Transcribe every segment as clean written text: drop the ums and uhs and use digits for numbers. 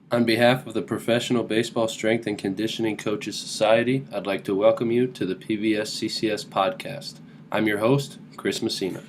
On behalf of the Professional Baseball Strength and Conditioning Coaches Society, I'd like to welcome you to the PBSCCS Podcast. I'm your host, Chris Messina.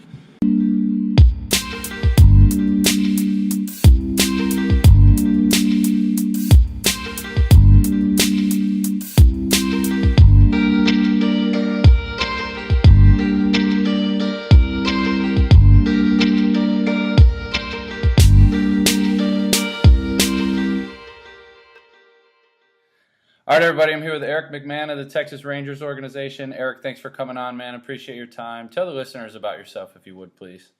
All right, everybody, I'm here with Eric McMahon of the Texas Rangers organization. Eric, thanks for coming on, man. Appreciate your time. Tell the listeners about yourself, if you would, please.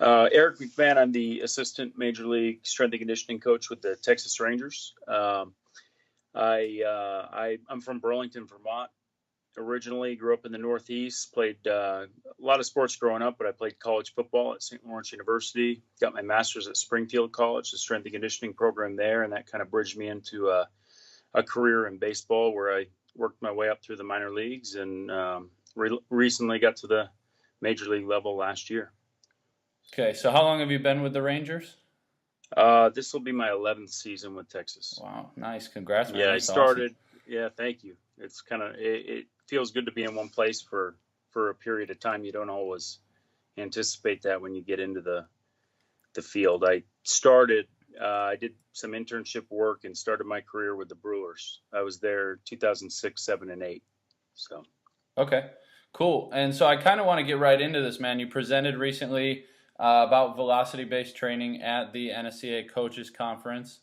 Eric McMahon, I'm the assistant major league strength and conditioning coach with the Texas Rangers. I'm from Burlington, Vermont. Originally grew up in the Northeast, played a lot of sports growing up, but I played college football at St. Lawrence University, got my master's at Springfield College, the strength and conditioning program there, and that kind of bridged me into a career in baseball where I worked my way up through the minor leagues and recently got to the major league level last year. Okay, so how long have you been with the Rangers? This will be my 11th season with Texas. Wow, nice. Congrats, man. Yeah, That's I started. Awesome. Yeah, thank you. It's it feels good to be in one place for a period of time. You don't always anticipate that when you get into the field. I did some internship work and started my career with the Brewers. I was there 2006, 7, and 8. So. Okay, cool. And so I kind of want to get right into this, man. You presented recently about velocity-based training at the NSCA Coaches Conference.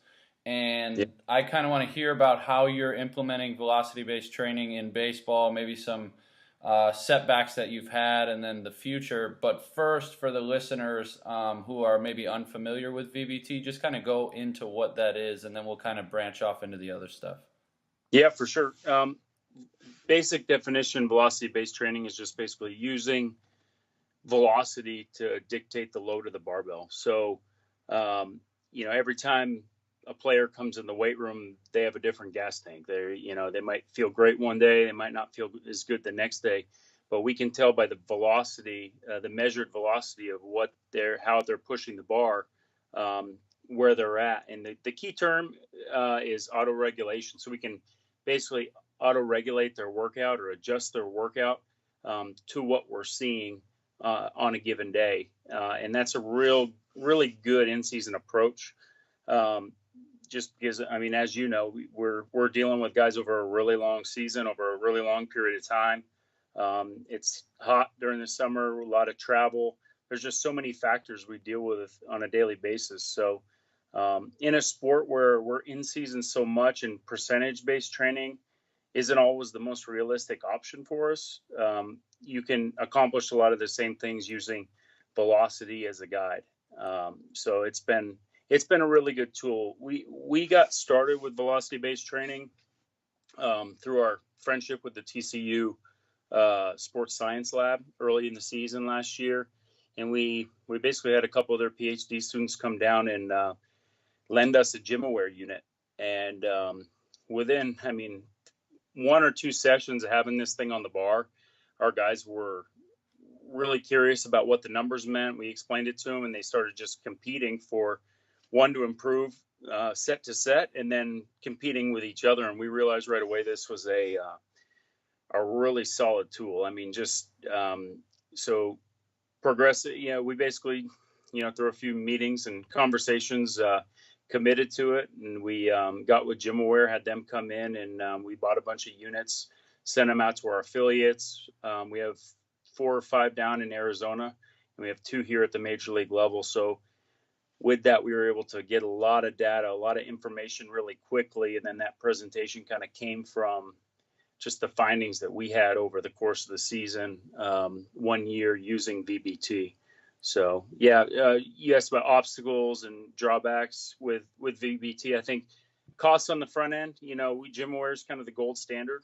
And yeah. I kind of want to hear about how you're implementing velocity-based training in baseball, maybe some setbacks that you've had, and then the future. But first, for the listeners who are maybe unfamiliar with VBT, just kind of go into what that is, and then we'll kind of branch off into the other stuff. Yeah, for sure. Basic definition, velocity-based training is just basically using velocity to dictate the load of the barbell. So, every time a player comes in the weight room, they have a different gas tank. They might feel great one day, they might not feel as good the next day, but we can tell by the velocity, the measured velocity of how they're pushing the bar, where they're at. And the key term is auto-regulation. So we can basically auto-regulate their workout or adjust their workout to what we're seeing on a given day. And that's a really good in-season approach. Just because, as you know, we're dealing with guys over a really long season, over a really long period of time. It's hot during the summer, a lot of travel. There's just so many factors we deal with on a daily basis. So in a sport where we're in season so much and percentage-based training isn't always the most realistic option for us, you can accomplish a lot of the same things using velocity as a guide. So it's been a really good tool. We got started with velocity-based training through our friendship with the TCU Sports Science Lab early in the season last year. And we basically had a couple of their PhD students come down and lend us a GymAware unit. And within, one or two sessions of having this thing on the bar, our guys were really curious about what the numbers meant. We explained it to them, and they started just competing for one to improve set to set, and then competing with each other. And we realized right away this was a really solid tool. So progressive. We basically, through a few meetings and conversations, committed to it, and we got with GymAware, had them come in, and we bought a bunch of units, sent them out to our affiliates. We have 4 or 5 down in Arizona, and we have 2 here at the major league level. So with that, we were able to get a lot of data, a lot of information really quickly. And then that presentation kind of came from just the findings that we had over the course of the season, 1 year using VBT. So, you asked about obstacles and drawbacks with VBT. I think costs on the front end, GymAware is kind of the gold standard.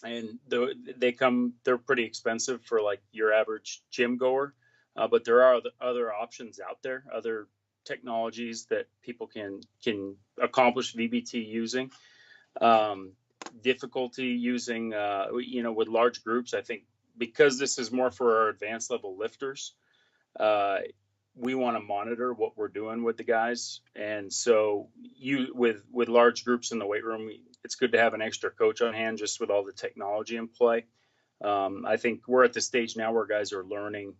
And they're pretty expensive for like your average gym goer. But there are other options out there, other technologies that people can accomplish VBT using. Difficulty using, with large groups, I think because this is more for our advanced level lifters, we want to monitor what we're doing with the guys. And so, with large groups in the weight room, it's good to have an extra coach on hand just with all the technology in play. I think we're at the stage now where guys are learning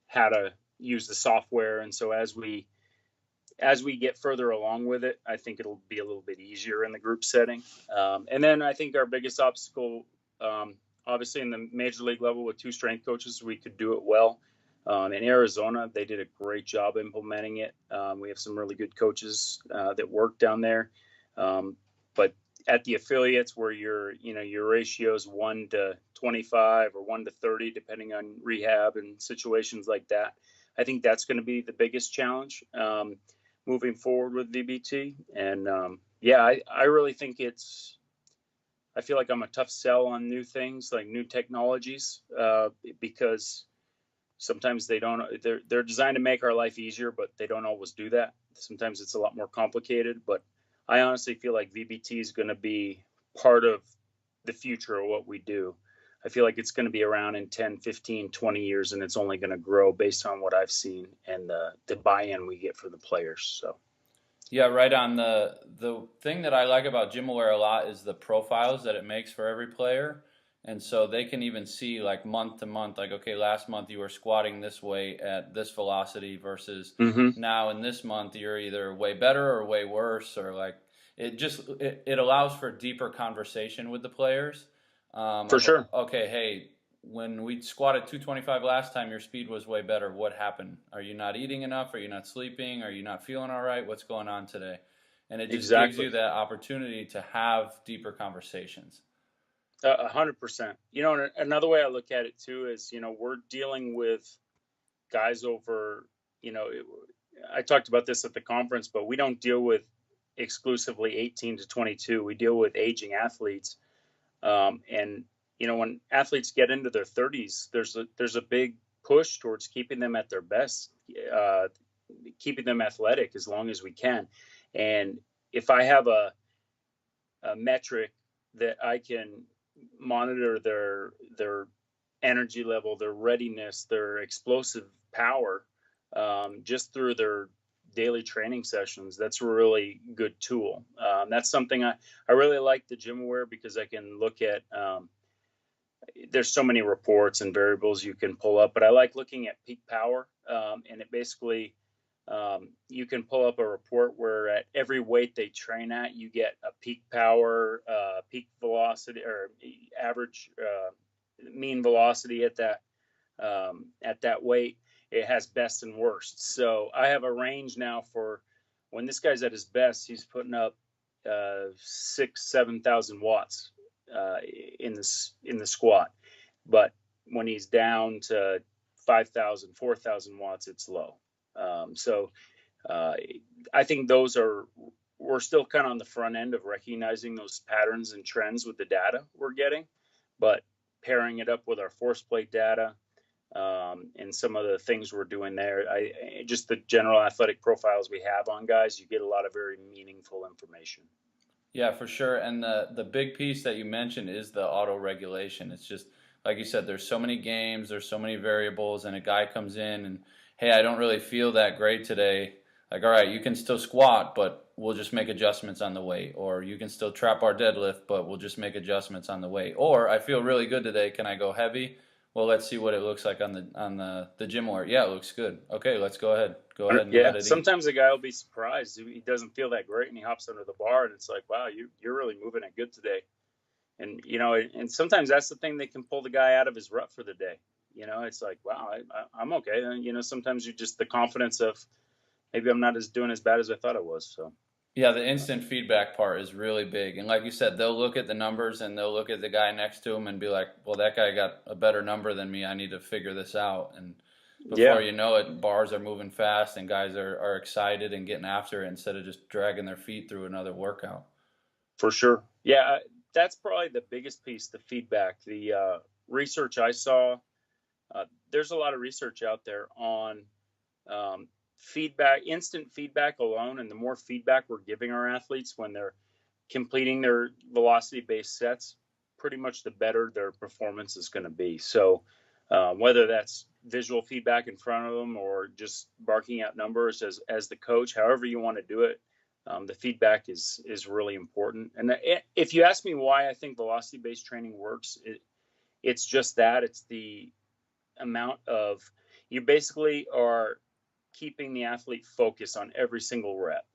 how to use the software. And so as we get further along with it, I think it'll be a little bit easier in the group setting. And then I think our biggest obstacle, obviously in the major league level with 2 strength coaches, we could do it well. In Arizona, they did a great job implementing it. We have some really good coaches that work down there. But at the affiliates where your ratio is 1-25 or 1-30, depending on rehab and situations like that, I think that's going to be the biggest challenge moving forward with VBT. And I really think I feel like I'm a tough sell on new things, like new technologies, because sometimes they're designed to make our life easier, but they don't always do that. Sometimes it's a lot more complicated, but I honestly feel like VBT is going to be part of the future of what we do. I feel like it's going to be around in 10, 15, 20 years, and it's only going to grow based on what I've seen and the buy-in we get from the players. So, yeah, right on. The thing that I like about GymAware a lot is the profiles that it makes for every player. And so they can even see like month to month, like, okay, last month you were squatting this way at this velocity versus now in this month you're either way better or way worse, or like it allows for deeper conversation with the players. For sure. Okay, hey, when we squatted 225 last time, your speed was way better. What happened? Are you not eating enough? Are you not sleeping? Are you not feeling all right? What's going on today? And it just gives you that opportunity to have deeper conversations. 100%. Another way I look at it too is, we're dealing with guys over, I talked about this at the conference, but we don't deal with exclusively 18 to 22. We deal with aging athletes. And when athletes get into their 30s, there's a big push towards keeping them at their best, keeping them athletic as long as we can. And if I have a metric that I can monitor their energy level, their readiness, their explosive power, just through their daily training sessions, that's a really good tool. That's something I really like the GymAware, because I can look at, there's so many reports and variables you can pull up, but I like looking at peak power. And it basically, you can pull up a report where at every weight they train at, you get a peak power, peak velocity, or average mean velocity at that weight. It has best and worst. So I have a range now for when this guy's at his best, he's putting up 6,000-7,000 watts in the squat. But when he's down to 5,000, 4,000 watts, it's low. So I think we're still kind of on the front end of recognizing those patterns and trends with the data we're getting, but pairing it up with our force plate data, and some of the things we're doing there, just the general athletic profiles we have on guys, you get a lot of very meaningful information. Yeah, for sure. And the big piece that you mentioned is the auto regulation. It's just, like you said, there's so many games, there's so many variables, and a guy comes in and, hey, I don't really feel that great today. Like, all right, you can still squat, but we'll just make adjustments on the weight. Or you can still trap our deadlift, but we'll just make adjustments on the weight. Or I feel really good today. Can I go heavy? Well, let's see what it looks like on the GymAware. Yeah, it looks good. Okay, let's go ahead. Go ahead and yeah. Sometimes a guy will be surprised. He doesn't feel that great, and he hops under the bar, and it's like, wow, you're really moving it good today. And and sometimes that's the thing that can pull the guy out of his rut for the day. It's like, wow, I'm okay. And sometimes you just the confidence of maybe I'm not doing as bad as I thought I was. So. Yeah, the instant feedback part is really big. And like you said, they'll look at the numbers and they'll look at the guy next to him and be like, well, that guy got a better number than me. I need to figure this out. And before you know it, bars are moving fast and guys are excited and getting after it instead of just dragging their feet through another workout. For sure. Yeah, that's probably the biggest piece, the feedback. The research I saw, there's a lot of research out there on feedback, instant feedback alone, and the more feedback we're giving our athletes when they're completing their velocity-based sets, pretty much the better their performance is going to be. So whether that's visual feedback in front of them or just barking out numbers as the coach, however you want to do it, The feedback is really important. And if you ask me why I think velocity-based training works, it's just that. It's the amount of, you basically are keeping the athlete focused on every single rep.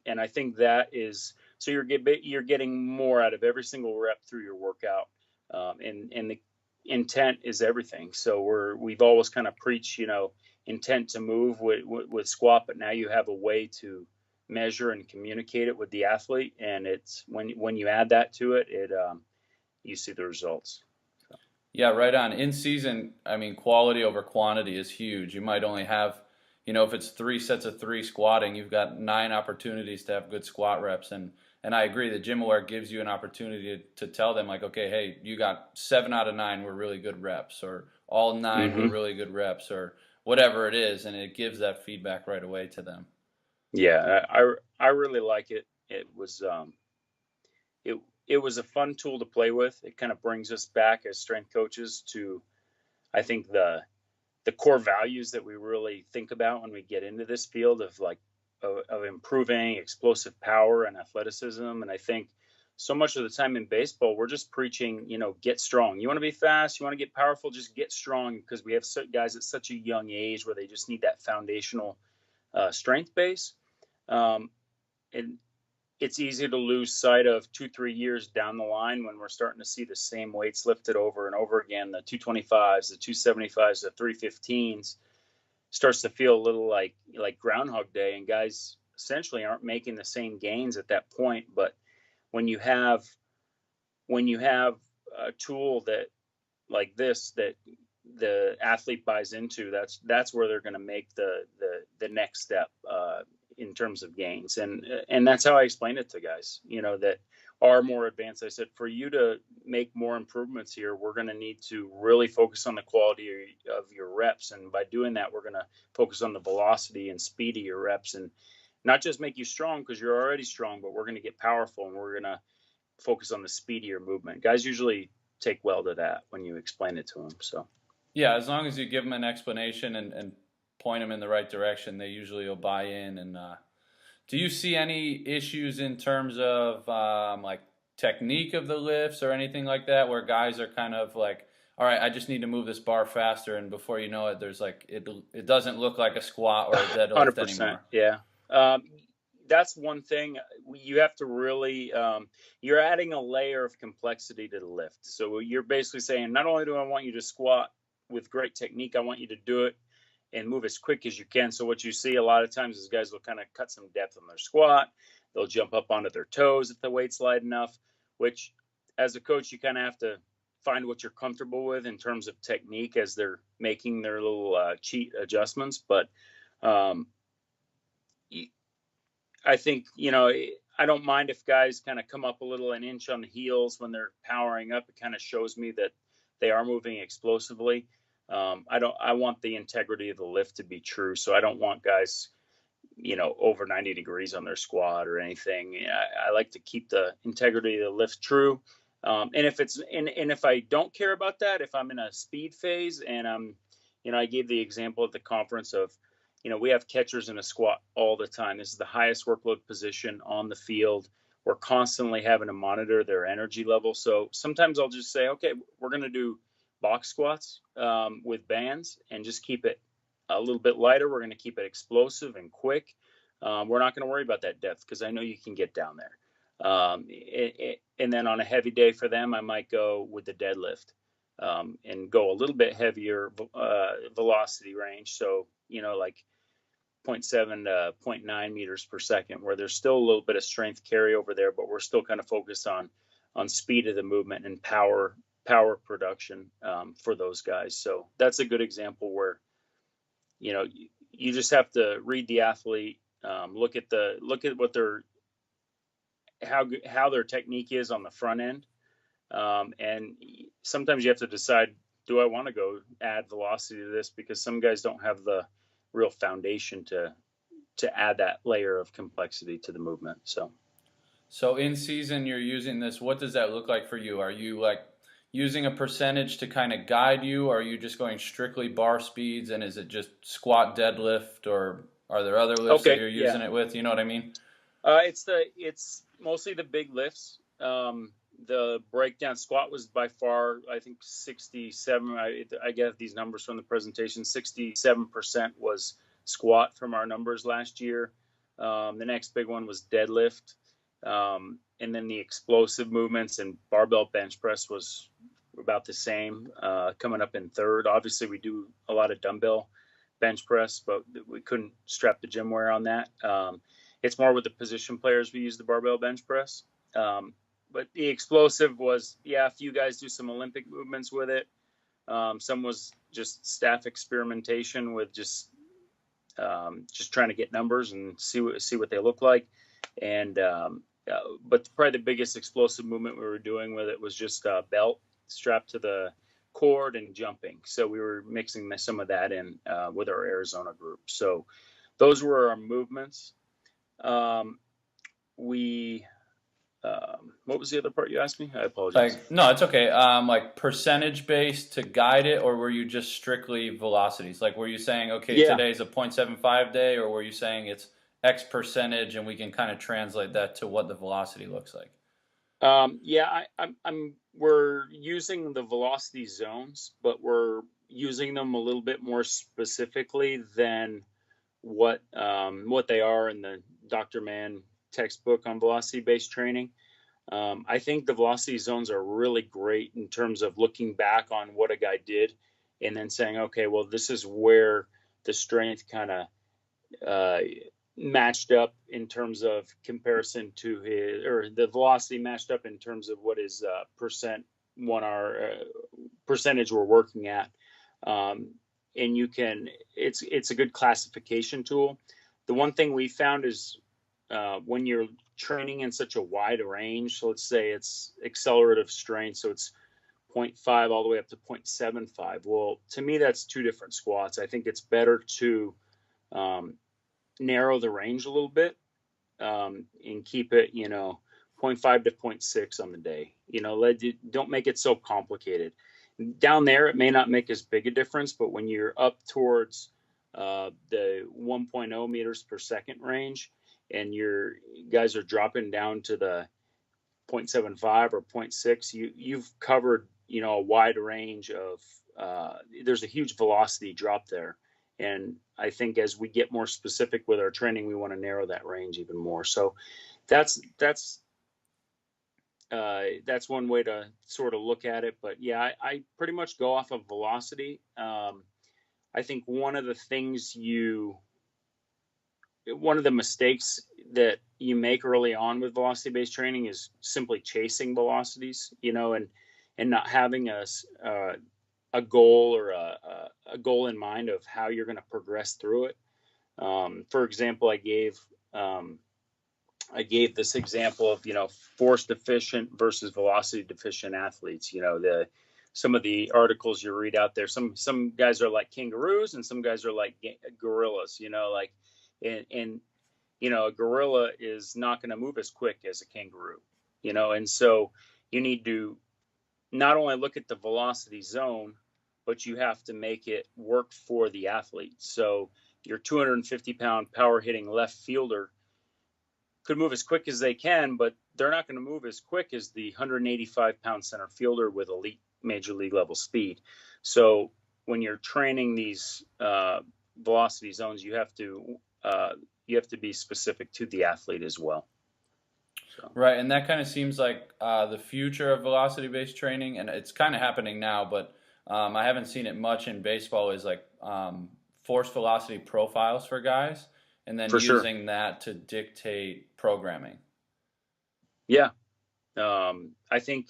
And I think that is, so you're getting more out of every single rep through your workout. And the intent is everything. So we've always kind of preached, intent to move with squat, but now you have a way to measure and communicate it with the athlete. And it's when you add that to it, you see the results. Yeah, right on. In season, I mean, quality over quantity is huge. You might only have, if it's 3 sets of 3 squatting, you've got 9 opportunities to have good squat reps. And I agree that GymAware gives you an opportunity to tell them, like, okay, hey, you got 7 out of 9 were really good reps, or all 9 were really good reps, or whatever it is, and it gives that feedback right away to them. Yeah, I really like it. It was it was a fun tool to play with. It kind of brings us back as strength coaches to, I think, the core values that we really think about when we get into this field of improving explosive power and athleticism. And I think so much of the time in baseball, we're just preaching, get strong. You want to be fast, you want to get powerful, just get strong, because we have guys at such a young age where they just need that foundational strength base. And it's easy to lose sight of 2-3 years down the line when we're starting to see the same weights lifted over and over again. The 225s, the 275s, the 315s starts to feel a little like Groundhog Day, and guys essentially aren't making the same gains at that point. But when you have a tool that like this that the athlete buys into, that's where they're going to make the next step in terms of gains. And that's how I explain it to guys, that are more advanced. I said, for you to make more improvements here, we're going to need to really focus on the quality of your reps. And by doing that, we're going to focus on the velocity and speed of your reps, and not just make you strong because you're already strong, but we're going to get powerful, and we're going to focus on the speed of your movement. Guys usually take well to that when you explain it to them. So, yeah, as long as you give them an explanation and point them in the right direction, they usually will buy in. And do you see any issues in terms of like technique of the lifts or anything like that, where guys are kind of like, all right, I just need to move this bar faster, and before you know it, there's like it doesn't look like a squat or a deadlift 100%, anymore? Yeah. That's one thing you have to really, you're adding a layer of complexity to the lift. So you're basically saying, not only do I want you to squat with great technique, I want you to do it and move as quick as you can. So what you see a lot of times is guys will kind of cut some depth on their squat. They'll jump up onto their toes if the weight's light enough, which as a coach, you kind of have to find what you're comfortable with in terms of technique as they're making their little cheat adjustments. But I think, I don't mind if guys kind of come up a little an inch on the heels when they're powering up. It kind of shows me that they are moving explosively. I want the integrity of the lift to be true. So I don't want guys, over 90 degrees on their squat or anything. I like to keep the integrity of the lift true. And if I don't care about that, if I'm in a speed phase and I gave the example at the conference of, we have catchers in a squat all the time. This is the highest workload position on the field. We're constantly having to monitor their energy level. So sometimes I'll just say, okay, we're going to do box squats with bands and just keep it a little bit lighter. We're going to keep it explosive and quick. We're not going to worry about that depth because I know you can get down there. And then on a heavy day for them, I might go with the deadlift and go a little bit heavier velocity range. So, like 0.7 to 0.9 meters per second, where there's still a little bit of strength carryover there, but we're still kind of focused on speed of the movement and power production for those guys. So that's a good example where, you just have to read the athlete, look at what how their technique is on the front end. And sometimes you have to decide, do I want to go add velocity to this? Because some guys don't have the real foundation to add that layer of complexity to the movement. So in season, you're using this. What does that look like for you? Are you like using a percentage to kind of guide you? Or are you just going strictly bar speeds? And is it just squat, deadlift, or are there other lifts that you're using it with? You know what I mean? It's mostly the big lifts. The breakdown squat was by far, I think, 67. I get these numbers from the presentation. 67% was squat from our numbers last year. The next big one was deadlift. And then the explosive movements and barbell bench press was about the same, coming up in third. Obviously, we do a lot of dumbbell bench press, but we couldn't strap the gym wear on that. It's more with the position players we use the barbell bench press. But the explosive was, a few guys do some Olympic movements with it. Some was just staff experimentation with just trying to get numbers and see what they look like. And but probably the biggest explosive movement we were doing with it was just a belt strapped to the cord and jumping. So we were mixing some of that in with our Arizona group. So those were our movements. What was the other part you asked me? I apologize. No, it's okay. Like percentage based to guide it, or were you just strictly velocities? Like, were you saying, okay, today's a 0.75 day, or were you saying it's X percentage and we can kind of translate that to what the velocity looks like? We're using the velocity zones, but we're using them a little bit more specifically than what they are in the Dr. Mann textbook on velocity-based training. I think the velocity zones are really great in terms of looking back on what a guy did and then saying, okay, well, this is where the strength kind of matched up in terms of comparison to his, or the velocity matched up in terms of what his percentage we're working at. And it's a good classification tool. The one thing we found is when you're training in such a wide range, so let's say it's accelerative strength, so it's 0.5 all the way up to 0.75. Well, to me, that's two different squats. I think it's better to narrow the range a little bit and keep it, 0.5 to 0.6 on the day. Don't make it so complicated. Down there, it may not make as big a difference, but when you're up towards the 1.0 meters per second range, and your guys are dropping down to the 0.75 or 0.6, you've covered, a wide range of, there's a huge velocity drop there. And I think as we get more specific with our training, we want to narrow that range even more. So that's one way to sort of look at it. But yeah, I pretty much go off of velocity. I think one of the mistakes that you make early on with velocity-based training is simply chasing velocities, and not having a goal or a goal in mind of how you're going to progress through it. For example, I gave this example of, force deficient versus velocity deficient athletes. Some of the articles you read out there, some guys are like kangaroos and some guys are like gorillas, and a gorilla is not going to move as quick as a kangaroo, and so you need to not only look at the velocity zone, but you have to make it work for the athlete. So your 250-pound power hitting left fielder could move as quick as they can, but they're not going to move as quick as the 185-pound center fielder with elite major league level speed. So when you're training these velocity zones, you have to be specific to the athlete as well. So. Right, and that kind of seems like the future of velocity-based training, and it's kind of happening now, but I haven't seen it much in baseball, is like force velocity profiles for guys, and then using that to dictate programming. Yeah. I think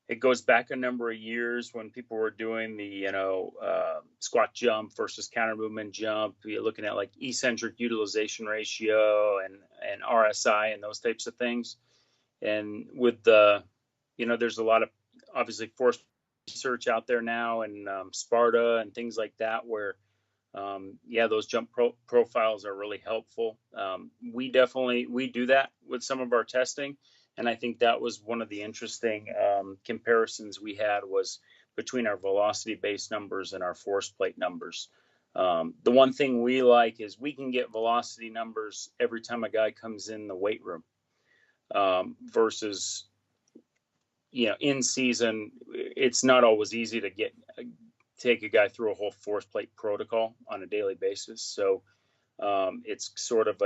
it goes back a number of years when people were doing the, squat jump versus counter movement jump. You're looking at like eccentric utilization ratio and RSI and those types of things. And with there's a lot of obviously force research out there now, and Sparta and things like that, where those jump profiles are really helpful. We do that with some of our testing, and I think that was one of the interesting comparisons we had was between our velocity based numbers and our force plate numbers. The one thing we like is we can get velocity numbers every time a guy comes in the weight room, versus, in season, it's not always easy to take a guy through a whole force plate protocol on a daily basis. So it's sort of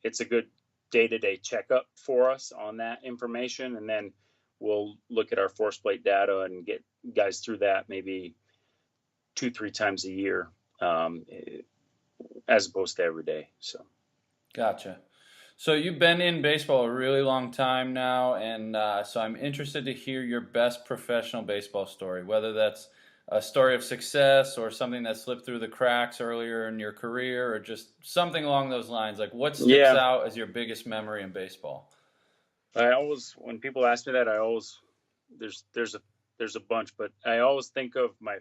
it's a good day-to-day checkup for us on that information. And then we'll look at our force plate data and get guys through that maybe 2-3 times a year, as opposed to every day. So. Gotcha. So you've been in baseball a really long time now, and so I'm interested to hear your best professional baseball story, whether that's a story of success or something that slipped through the cracks earlier in your career, or just something along those lines. Like, what sticks out as your biggest memory in baseball? When people ask me that, there's a bunch, but I always think of my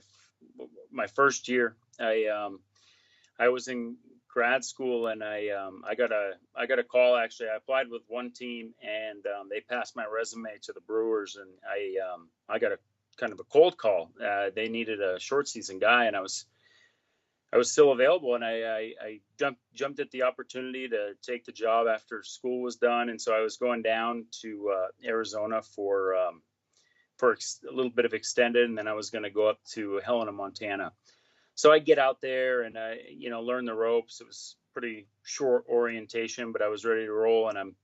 first year. I was in grad school, and I got a call. Actually, I applied with one team, and they passed my resume to the Brewers, and I got a kind of a cold call. They needed a short season guy, and I was still available, and I jumped at the opportunity to take the job after school was done. And so I was going down to Arizona for a little bit of extended, and then I was going to go up to Helena, Montana. So I get out there and I, learn the ropes. It was pretty short orientation, but I was ready to roll. And I'm,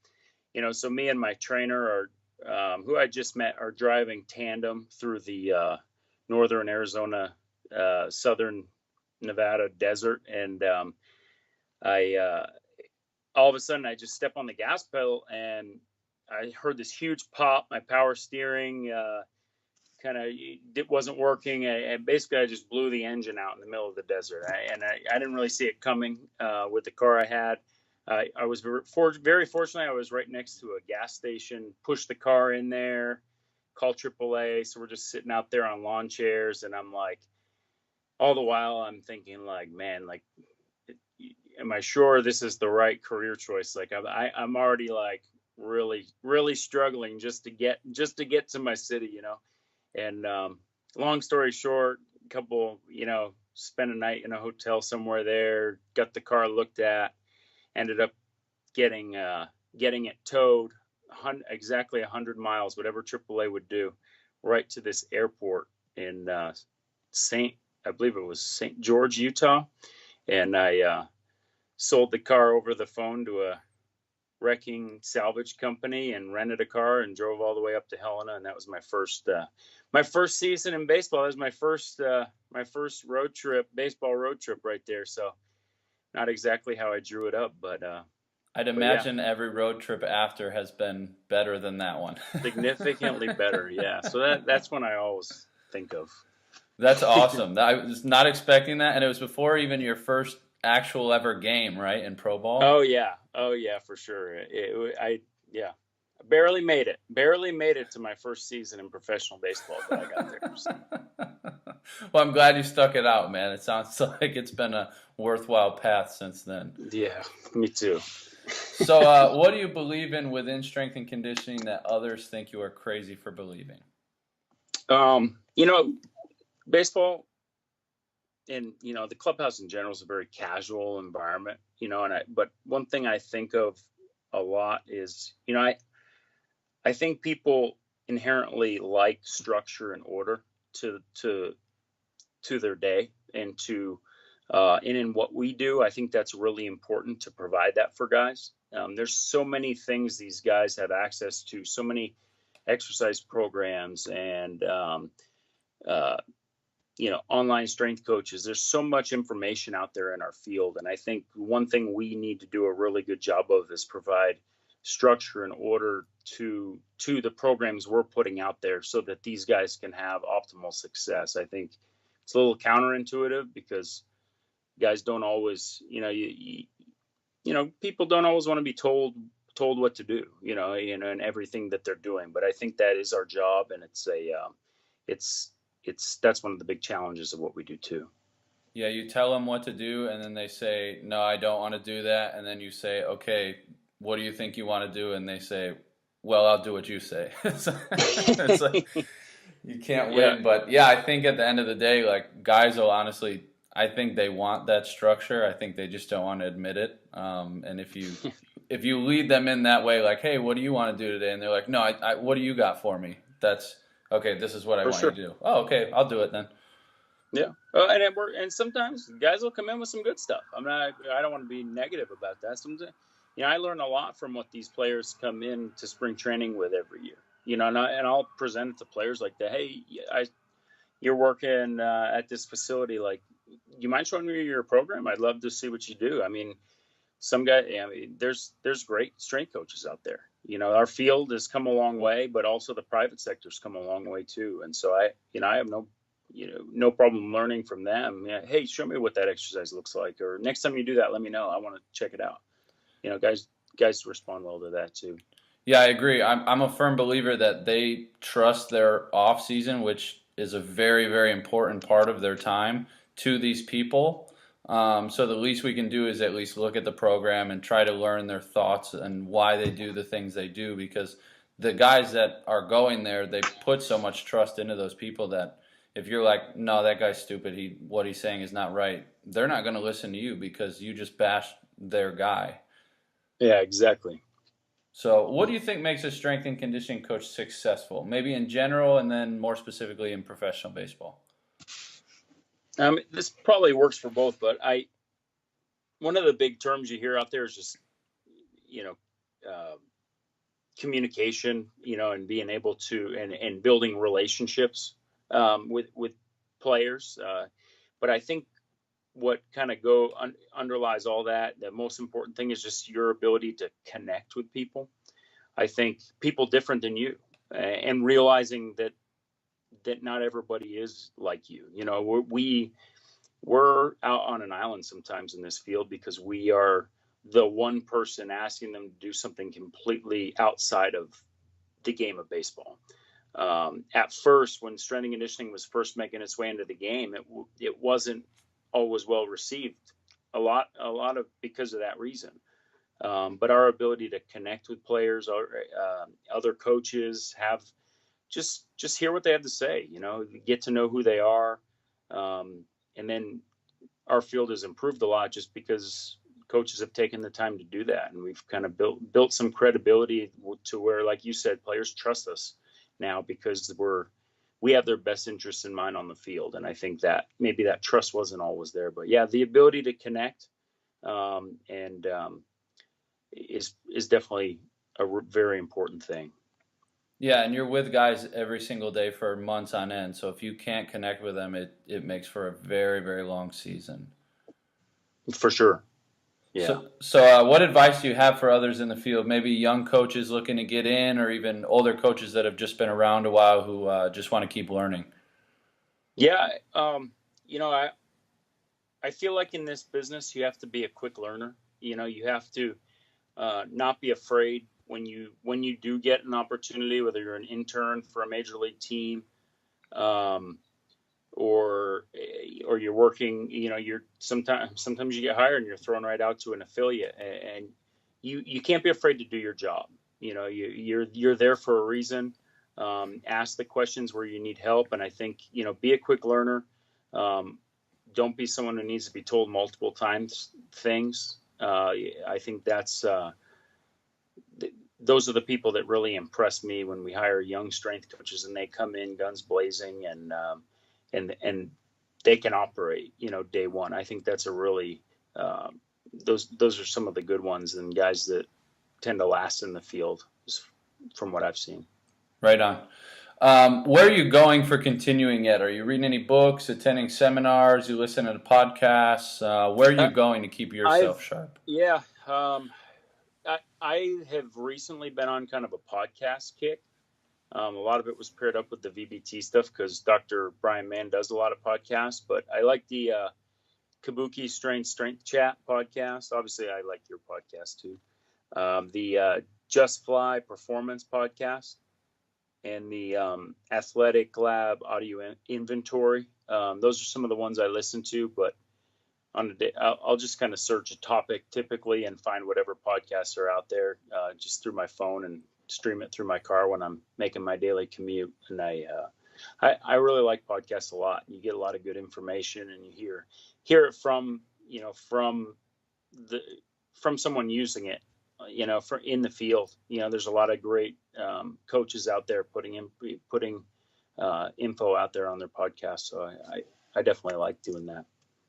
so me and my trainer who I just met, are driving tandem through the northern Arizona, southern Nevada desert. And I all of a sudden I just step on the gas pedal, and I heard this huge pop. My power steering it wasn't working. I just blew the engine out in the middle of the desert. I didn't really see it coming with the car I had. I was very fortunately, I was right next to a gas station, pushed the car in there, called AAA. So we're just sitting out there on lawn chairs, and I'm like, all the while I'm thinking like, man, like, am I sure this is the right career choice? Like I'm already like really, really struggling just to get to my city, And long story short, spent a night in a hotel somewhere there, got the car looked at, ended up getting it towed exactly 100 miles, whatever AAA would do, right to this airport in I believe it was St. George, Utah. And I sold the car over the phone to a wrecking salvage company and rented a car and drove all the way up to Helena. And that was my first season in baseball. That was my first baseball road trip right there. So not exactly how I drew it up, but I'd imagine every road trip after has been better than that one. Significantly better. Yeah. So that's one I always think of. That's awesome. I was not expecting that. And it was before even your first actual ever game, right? In pro ball? Oh yeah, for sure. I barely made it to my first season in professional baseball, but I got there. So. Well, I'm glad you stuck it out, man. It sounds like it's been a worthwhile path since then. Yeah, me too. So what do you believe in within strength and conditioning that others think you are crazy for believing? Baseball and, the clubhouse in general is a very casual environment, but one thing I think of a lot is, I think people inherently like structure and order to their day, and in what we do. I think that's really important to provide that for guys. There's so many things these guys have access to, so many exercise programs and, online strength coaches. There's so much information out there in our field. And I think one thing we need to do a really good job of is provide structure and order to the programs we're putting out there so that these guys can have optimal success. I think it's a little counterintuitive because guys don't always, people don't always want to be told what to do, and everything that they're doing. But I think that is our job, and that's one of the big challenges of what we do too. Yeah, you tell them what to do, and then they say, no, I don't want to do that. And then you say, okay, what do you think you want to do? And they say, well, I'll do what you say. It's like, you can't win. But yeah, I think at the end of the day, like, guys will honestly, I think they want that structure. I think they just don't want to admit it. And if you lead them in that way, like, hey, what do you want to do today? And they're like, no, what do you got for me? That's okay. This is what I For want sure. you to do. Oh, okay, I'll do it then. Yeah. And sometimes guys will come in with some good stuff. I don't want to be negative about that. Sometimes, I learn a lot from what these players come in to spring training with every year. And I'll present it to players like that. Hey, you're working at this facility. Like, you mind showing me your program? I'd love to see what you do. I mean, there's great strength coaches out there. Our field has come a long way, but also the private sector's come a long way too. And so I have no problem learning from them. Yeah, hey, show me what that exercise looks like, or next time you do that, let me know. I want to check it out. Guys respond well to that too. Yeah, I agree. I'm a firm believer that they trust their off season, which is a very, very important part of their time, to these people. So the least we can do is at least look at the program and try to learn their thoughts and why they do the things they do, because the guys that are going there, they put so much trust into those people that if you're like, no, that guy's stupid, what he's saying is not right, they're not going to listen to you because you just bashed their guy. Yeah, exactly. So what do you think makes a strength and conditioning coach successful? Maybe in general and then more specifically in professional baseball. This probably works for both, but one of the big terms you hear out there is just, communication, and being able to, and building relationships with players. But I think what kind of underlies all that, the most important thing is just your ability to connect with people. I think people different than you, and realizing that not everybody is like you. We're out on an island sometimes in this field because we are the one person asking them to do something completely outside of the game of baseball. At first, when strength and conditioning was first making its way into the game, it wasn't always well received. A lot of because of that reason. But our ability to connect with players, or other coaches, have just hear what they have to say. Get to know who they are, and then our field has improved a lot just because coaches have taken the time to do that, and we've kind of built some credibility to where, like you said, players trust us now because we have their best interests in mind on the field. And I think that maybe that trust wasn't always there, but yeah, the ability to connect is definitely a very important thing. Yeah, and you're with guys every single day for months on end. So if you can't connect with them, it makes for a very, very long season. For sure. Yeah. So what advice do you have for others in the field? Maybe young coaches looking to get in, or even older coaches that have just been around a while who just want to keep learning? Yeah. I feel like in this business, you have to be a quick learner. You have to not be afraid when you do get an opportunity, whether you're an intern for a major league team, or you're working, you're sometimes you get hired and you're thrown right out to an affiliate, and you can't be afraid to do your job. You're there for a reason. Ask the questions where you need help. And I think, be a quick learner. Don't be someone who needs to be told multiple times things. I think those are the people that really impress me when we hire young strength coaches and they come in guns blazing and they can operate, day one. I think that's a really, those are some of the good ones and guys that tend to last in the field from what I've seen. Right on. Where are you going for continuing yet? Are you reading any books, attending seminars, you listening to podcasts? Where are you going to keep yourself sharp? Yeah. I have recently been on kind of a podcast kick. A lot of it was paired up with the VBT stuff because Dr. Brian Mann does a lot of podcasts, but I like the Kabuki Strength Chat podcast. Obviously, I like your podcast too. The Just Fly Performance podcast and the Athletic Lab Audio Inventory. Those are some of the ones I listen to, but on a day, I'll just kind of search a topic typically and find whatever podcasts are out there just through my phone and stream it through my car when I'm making my daily commute. And I really like podcasts a lot. You get a lot of good information and you hear it from from someone using it, in the field. There's a lot of great coaches out there putting info out there on their podcast. So I definitely like doing that.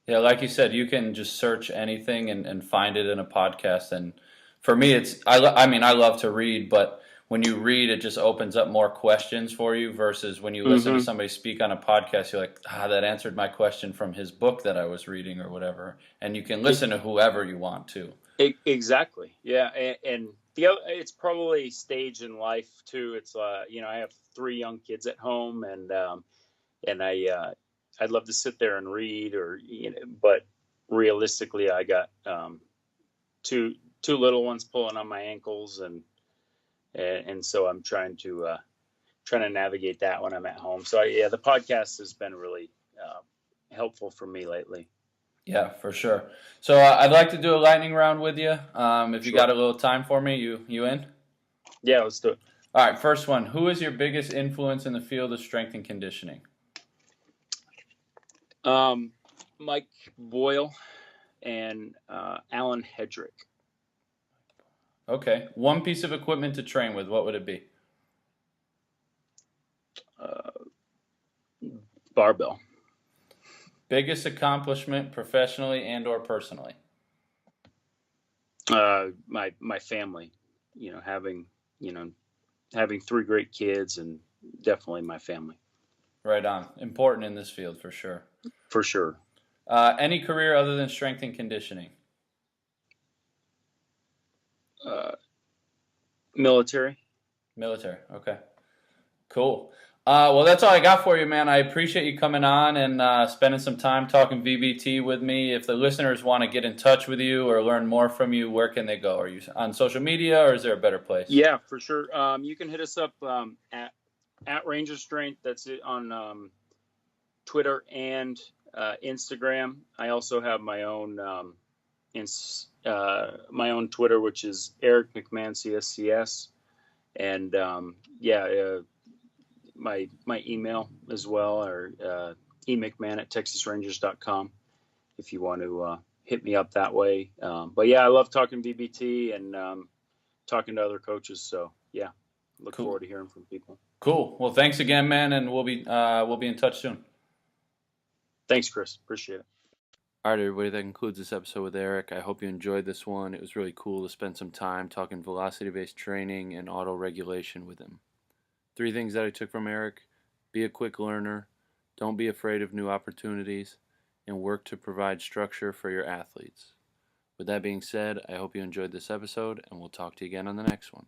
Yeah, like you said, you can just search anything and find it in a podcast. And for me, I mean, I love to read, but when you read, it just opens up more questions for you versus when you listen to somebody speak on a podcast, you're like, that answered my question from his book that I was reading or whatever. And you can listen to whoever you want to. Exactly. Yeah. And it's probably a stage in life too. It's, I have 3 young kids at home, and I'd love to sit there and read, but realistically, I got two little ones pulling on my ankles, and so I'm trying to navigate that when I'm at home. So the podcast has been really helpful for me lately. Yeah, for sure. So I'd like to do a lightning round with you. If you got a little time for me, you in? Yeah, let's do it. All right, first one. Who is your biggest influence in the field of strength and conditioning? Mike Boyle and Alan Hedrick. Okay. One piece of equipment to train with, what would it be? Barbell. Biggest accomplishment professionally and or personally? My family, having 3 great kids, and definitely my family. Right on. Important in this field for sure. For sure. Any career other than strength and conditioning? Military. Military. Okay. Cool. Well, that's all I got for you, man. I appreciate you coming on and spending some time talking VBT with me. If the listeners want to get in touch with you or learn more from you, where can they go? Are you on social media, or is there a better place? Yeah, for sure. You can hit us up at Ranger Strength. That's it on Twitter and Instagram. I also have my own Twitter, which is Eric McMahon CSCS, and my email as well, or emcmahon@texasrangers.com if you want to hit me up that way. But yeah, I love talking VBT and talking to other coaches. So yeah, look forward to hearing from people. Cool. Well, thanks again, man, and we'll be in touch soon. Thanks, Chris. Appreciate it. All right, everybody, that concludes this episode with Eric. I hope you enjoyed this one. It was really cool to spend some time talking velocity-based training and auto-regulation with him. 3 things that I took from Eric: be a quick learner, don't be afraid of new opportunities, and work to provide structure for your athletes. With that being said, I hope you enjoyed this episode, and we'll talk to you again on the next one.